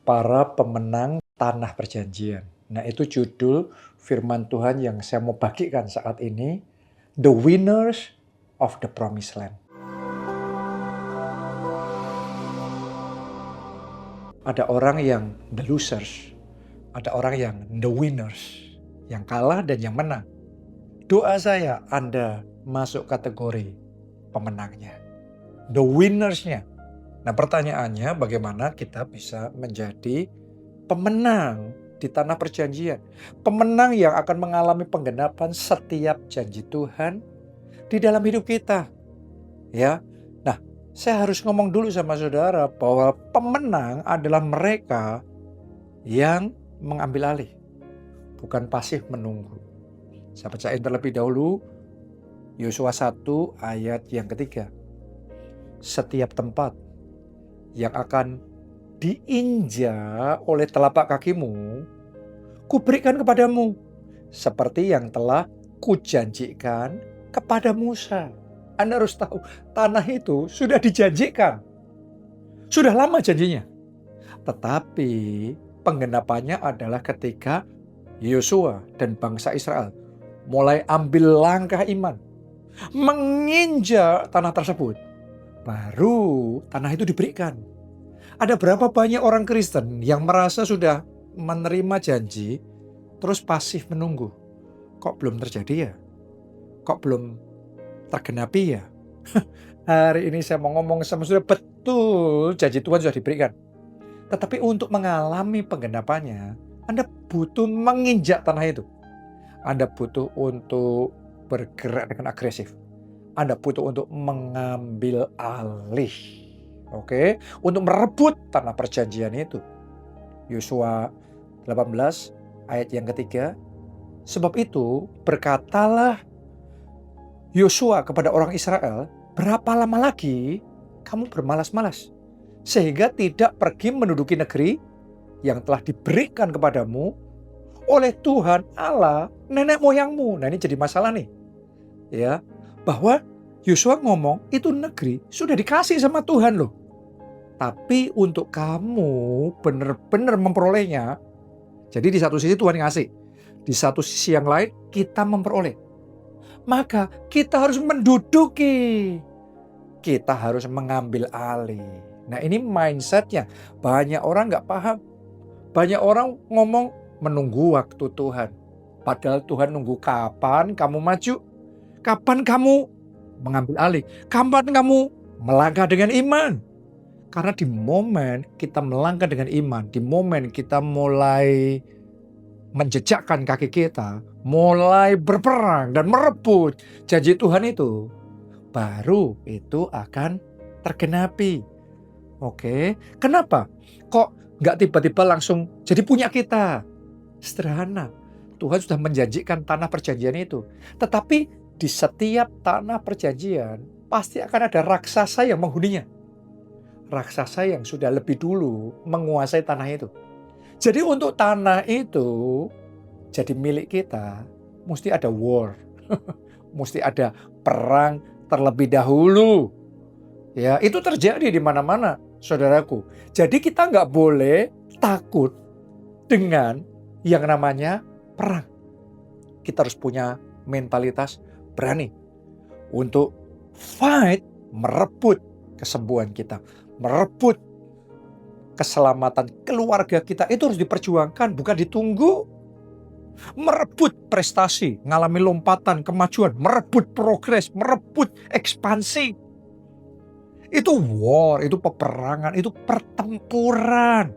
Para pemenang tanah perjanjian. Nah, itu judul firman Tuhan yang saya mau bagikan saat ini, The Winners of the Promised Land. Ada orang yang the losers, ada orang yang the winners, yang kalah dan yang menang. Doa saya Anda masuk kategori pemenangnya, the winnersnya. Nah, pertanyaannya bagaimana kita bisa menjadi pemenang di tanah perjanjian. Pemenang yang akan mengalami penggenapan setiap janji Tuhan di dalam hidup kita. Ya. Nah, saya harus ngomong dulu sama saudara bahwa pemenang adalah mereka yang mengambil alih, bukan pasif menunggu. Saya bacain terlebih dahulu Yosua 1 ayat yang ketiga. Setiap tempat yang akan diinjak oleh telapak kakimu, kuberikan kepadamu, seperti yang telah kujanjikan kepada Musa. Anda harus tahu, tanah itu sudah dijanjikan. Sudah lama janjinya. Tetapi penggenapannya adalah ketika Yosua dan bangsa Israel mulai ambil langkah iman, menginjak tanah tersebut. Baru tanah itu diberikan. Ada berapa banyak orang Kristen yang merasa sudah menerima janji, terus pasif menunggu. Kok belum terjadi ya? Kok belum tergenapi ya? Hari ini saya mau ngomong sama saudara, betul janji Tuhan sudah diberikan. Tetapi untuk mengalami penggenapannya, Anda butuh menginjak tanah itu. Anda butuh untuk bergerak dengan agresif. Anda butuh untuk mengambil alih. Oke, untuk merebut tanah perjanjian itu. Yosua 18 ayat yang ketiga. Sebab itu berkatalah Yosua kepada orang Israel, berapa lama lagi kamu bermalas-malas, sehingga tidak pergi menduduki negeri yang telah diberikan kepadamu oleh Tuhan Allah nenek moyangmu. Nah, ini jadi masalah nih. Ya, bahwa Yosua ngomong itu negeri sudah dikasih sama Tuhan loh. Tapi untuk kamu benar-benar memperolehnya, jadi di satu sisi Tuhan ngasih, di satu sisi yang lain kita memperoleh. Maka kita harus menduduki, kita harus mengambil alih. Nah, ini mindsetnya. Banyak orang nggak paham. Banyak orang ngomong menunggu waktu Tuhan. Padahal Tuhan nunggu kapan kamu maju, kapan kamu mengambil alih, kapan kamu melangkah dengan iman. Karena di momen kita melangkah dengan iman, di momen kita mulai menjejakkan kaki kita, mulai berperang dan merebut janji Tuhan itu, baru itu akan tergenapi. Oke, kenapa? Kok nggak tiba-tiba langsung jadi punya kita? Sederhana, Tuhan sudah menjanjikan tanah perjanjian itu. Tetapi di setiap tanah perjanjian pasti akan ada raksasa yang menghuninya. Raksasa yang sudah lebih dulu menguasai tanah itu. Jadi untuk tanah itu jadi milik kita, mesti ada war. Mesti ada perang terlebih dahulu. Ya, itu terjadi di mana-mana, saudaraku. Jadi kita nggak boleh takut dengan yang namanya perang. Kita harus punya mentalitas berani untuk fight, merebut kesembuhan kita, merebut keselamatan keluarga kita. Itu harus diperjuangkan, bukan ditunggu. Merebut prestasi, ngalami lompatan, kemajuan, merebut progres, merebut ekspansi. Itu war, itu peperangan, itu pertempuran.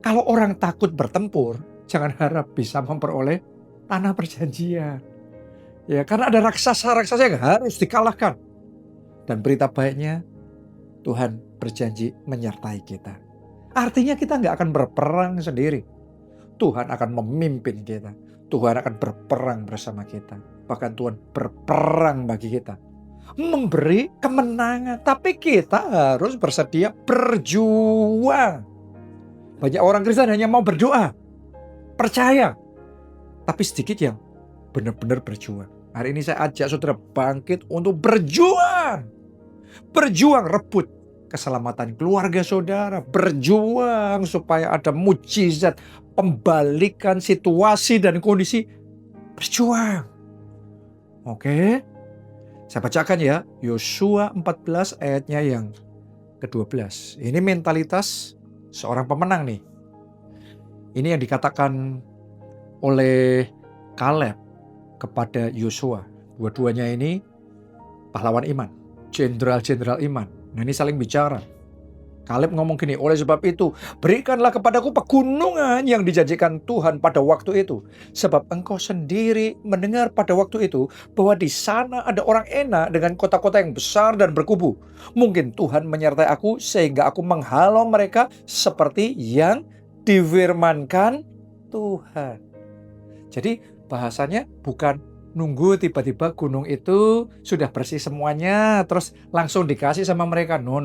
Kalau orang takut bertempur, jangan harap bisa memperoleh tanah perjanjian. Ya, karena ada raksasa-raksasa yang harus dikalahkan. Dan berita baiknya, Tuhan berjanji menyertai kita. Artinya kita nggak akan berperang sendiri. Tuhan akan memimpin kita. Tuhan akan berperang bersama kita. Bahkan Tuhan berperang bagi kita. Memberi kemenangan. Tapi kita harus bersedia berjuang. Banyak orang Kristen hanya mau berdoa. Percaya. Tapi sedikit yang benar-benar berjuang. Hari ini saya ajak saudara bangkit untuk berjuang. Berjuang rebut keselamatan keluarga saudara, berjuang supaya ada mujizat, pembalikan situasi dan kondisi, berjuang. Oke, saya bacakan ya, Yosua 14 ayatnya yang ke-12. Ini mentalitas seorang pemenang nih. Ini yang dikatakan oleh Kaleb kepada Yosua. Dua-duanya ini pahlawan iman, jenderal-jenderal iman. Nah, ini saling bicara. Kaleb ngomong gini, oleh sebab itu, berikanlah kepadaku pegunungan yang dijanjikan Tuhan pada waktu itu. Sebab engkau sendiri mendengar pada waktu itu bahwa di sana ada orang enak dengan kota-kota yang besar dan berkubu. Mungkin Tuhan menyertai aku sehingga aku menghalau mereka seperti yang difirmankan Tuhan. Jadi bahasanya bukan nunggu tiba-tiba gunung itu sudah bersih semuanya terus langsung dikasih sama mereka. No.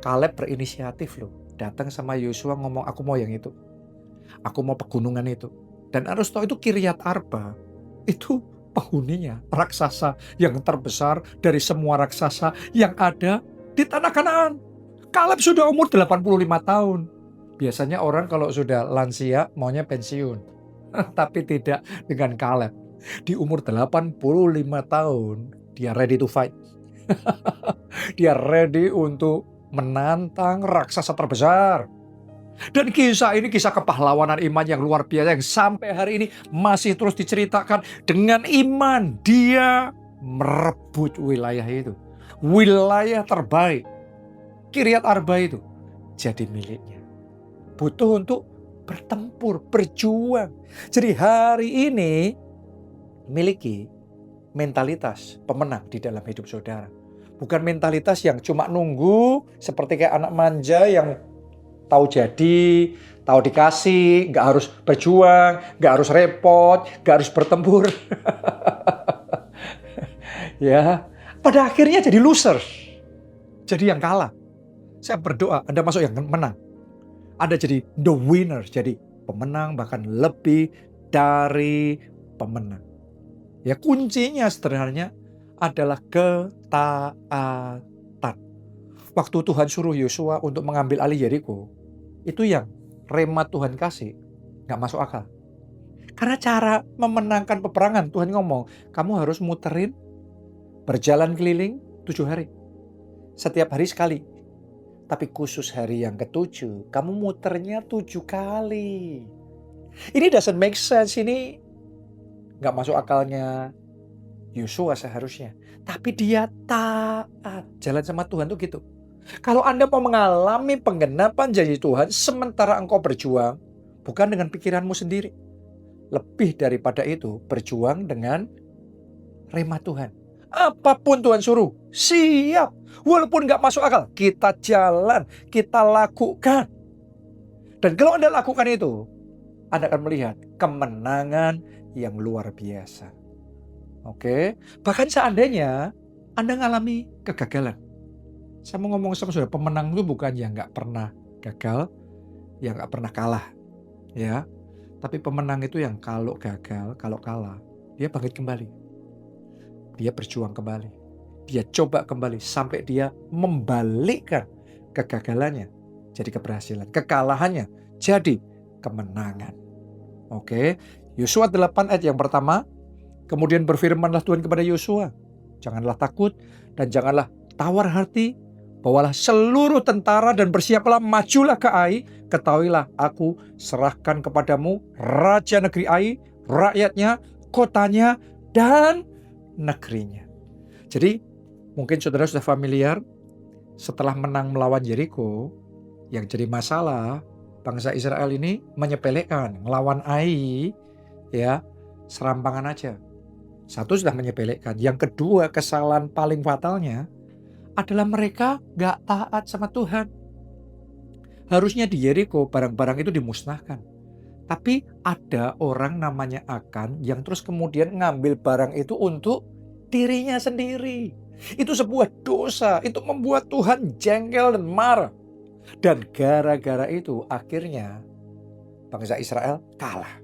Kaleb berinisiatif loh. Datang sama Yosua ngomong, aku mau yang itu. Aku mau pegunungan itu. Dan harus tahu itu Kiryat Arba. Itu penghuninya raksasa yang terbesar dari semua raksasa yang ada di tanah Kanaan. Kaleb sudah umur 85 tahun. Biasanya orang kalau sudah lansia maunya pensiun. Tapi tidak dengan Kaleb. Di umur 85 tahun dia ready to fight. Dia ready untuk menantang raksasa terbesar. Dan kisah ini kisah kepahlawanan iman yang luar biasa yang sampai hari ini masih terus diceritakan. Dengan iman dia merebut wilayah itu. Wilayah terbaik. Kiryat Arba itu jadi miliknya. Butuh untuk bertempur, berjuang. Jadi hari ini miliki mentalitas pemenang di dalam hidup saudara. Bukan mentalitas yang cuma nunggu seperti kayak anak manja yang tahu jadi, tahu dikasih, nggak harus berjuang, nggak harus repot, nggak harus bertempur. Ya, pada akhirnya jadi loser. Jadi yang kalah. Saya berdoa Anda masuk yang menang. Anda jadi the winner, jadi pemenang bahkan lebih dari pemenang. Ya kuncinya sederhananya adalah ketaatan. Waktu Tuhan suruh Yosua untuk mengambil alih Yeriko, itu yang rema Tuhan kasih, gak masuk akal. Karena cara memenangkan peperangan, Tuhan ngomong, kamu harus muterin, berjalan keliling 7 hari. Setiap hari sekali. Tapi khusus hari yang ke-7, kamu muternya 7 kali. Ini doesn't make sense, ini gak masuk akalnya Yosua seharusnya. Tapi dia taat. Jalan sama Tuhan tuh gitu. Kalau Anda mau mengalami penggenapan janji Tuhan sementara engkau berjuang, bukan dengan pikiranmu sendiri. Lebih daripada itu, berjuang dengan rema Tuhan. Apapun Tuhan suruh, siap. Walaupun gak masuk akal, kita jalan, kita lakukan. Dan kalau Anda lakukan itu, Anda akan melihat kemenangan yang luar biasa. Oke, bahkan seandainya Anda mengalami kegagalan. Saya mau ngomong sama saudara, pemenang itu bukan yang nggak pernah gagal, yang nggak pernah kalah, ya. Tapi pemenang itu yang kalau gagal, kalau kalah, dia bangkit kembali. Dia berjuang kembali. Dia coba kembali sampai dia membalikkan kegagalannya jadi keberhasilan, kekalahannya jadi kemenangan. Oke, Yosua 8 ayat yang pertama, kemudian berfirmanlah Tuhan kepada Yosua, janganlah takut dan janganlah tawar hati, bawalah seluruh tentara dan bersiaplah, majulah ke Ai, ketahuilah aku serahkan kepadamu raja negeri Ai, rakyatnya, kotanya, dan negerinya. Jadi mungkin saudara sudah familiar, setelah menang melawan Yeriko, yang jadi masalah bangsa Israel ini menyepelekan, melawan Ai, ya serampangan aja. Satu sudah menyepelekan. Yang kedua, kesalahan paling fatalnya adalah mereka gak taat sama Tuhan. Harusnya di Yeriko barang-barang itu dimusnahkan. Tapi ada orang namanya Akan yang terus kemudian ngambil barang itu untuk dirinya sendiri. Itu sebuah dosa. Itu membuat Tuhan jengkel dan marah. Dan gara-gara itu akhirnya bangsa Israel kalah.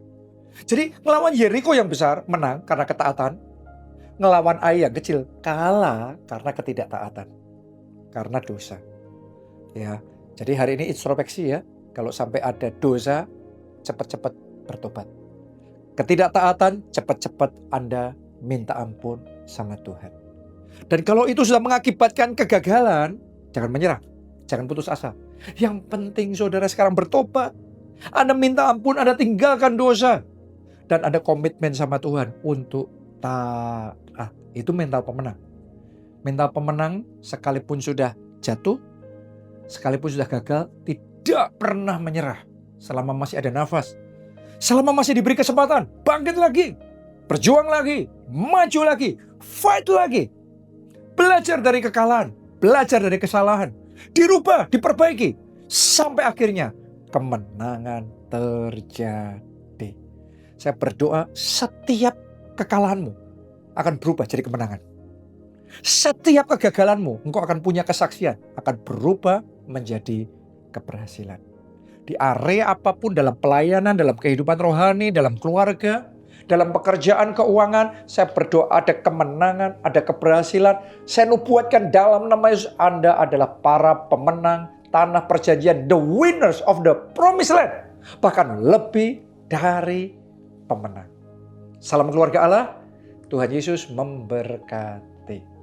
Jadi ngelawan Yeriko yang besar menang karena ketaatan. Ngelawan Ai yang kecil kalah karena ketidaktaatan. karena dosa. Ya, jadi hari ini introspeksi ya. Kalau sampai ada dosa, cepat-cepat bertobat. Ketidaktaatan, cepat-cepat Anda minta ampun sama Tuhan. Dan kalau itu sudah mengakibatkan kegagalan, jangan menyerah, jangan putus asa. Yang penting saudara sekarang bertobat. Anda minta ampun, Anda tinggalkan dosa. Dan ada komitmen sama Tuhan untuk taat. Itu mental pemenang. Mental pemenang sekalipun sudah jatuh, sekalipun sudah gagal, tidak pernah menyerah. Selama masih ada nafas, selama masih diberi kesempatan, bangkit lagi, berjuang lagi, maju lagi, fight lagi. Belajar dari kekalahan, belajar dari kesalahan, dirubah, diperbaiki, sampai akhirnya kemenangan terjadi. Saya berdoa setiap kekalahanmu akan berubah jadi kemenangan. Setiap kegagalanmu, engkau akan punya kesaksian, akan berubah menjadi keberhasilan. Di area apapun, dalam pelayanan, dalam kehidupan rohani, dalam keluarga, dalam pekerjaan keuangan, saya berdoa ada kemenangan, ada keberhasilan. Saya nubuatkan dalam nama Yesus, Anda adalah para pemenang tanah perjanjian, the winners of the promised land. Bahkan lebih dari pemenang. Salam keluarga Allah, Tuhan Yesus memberkati.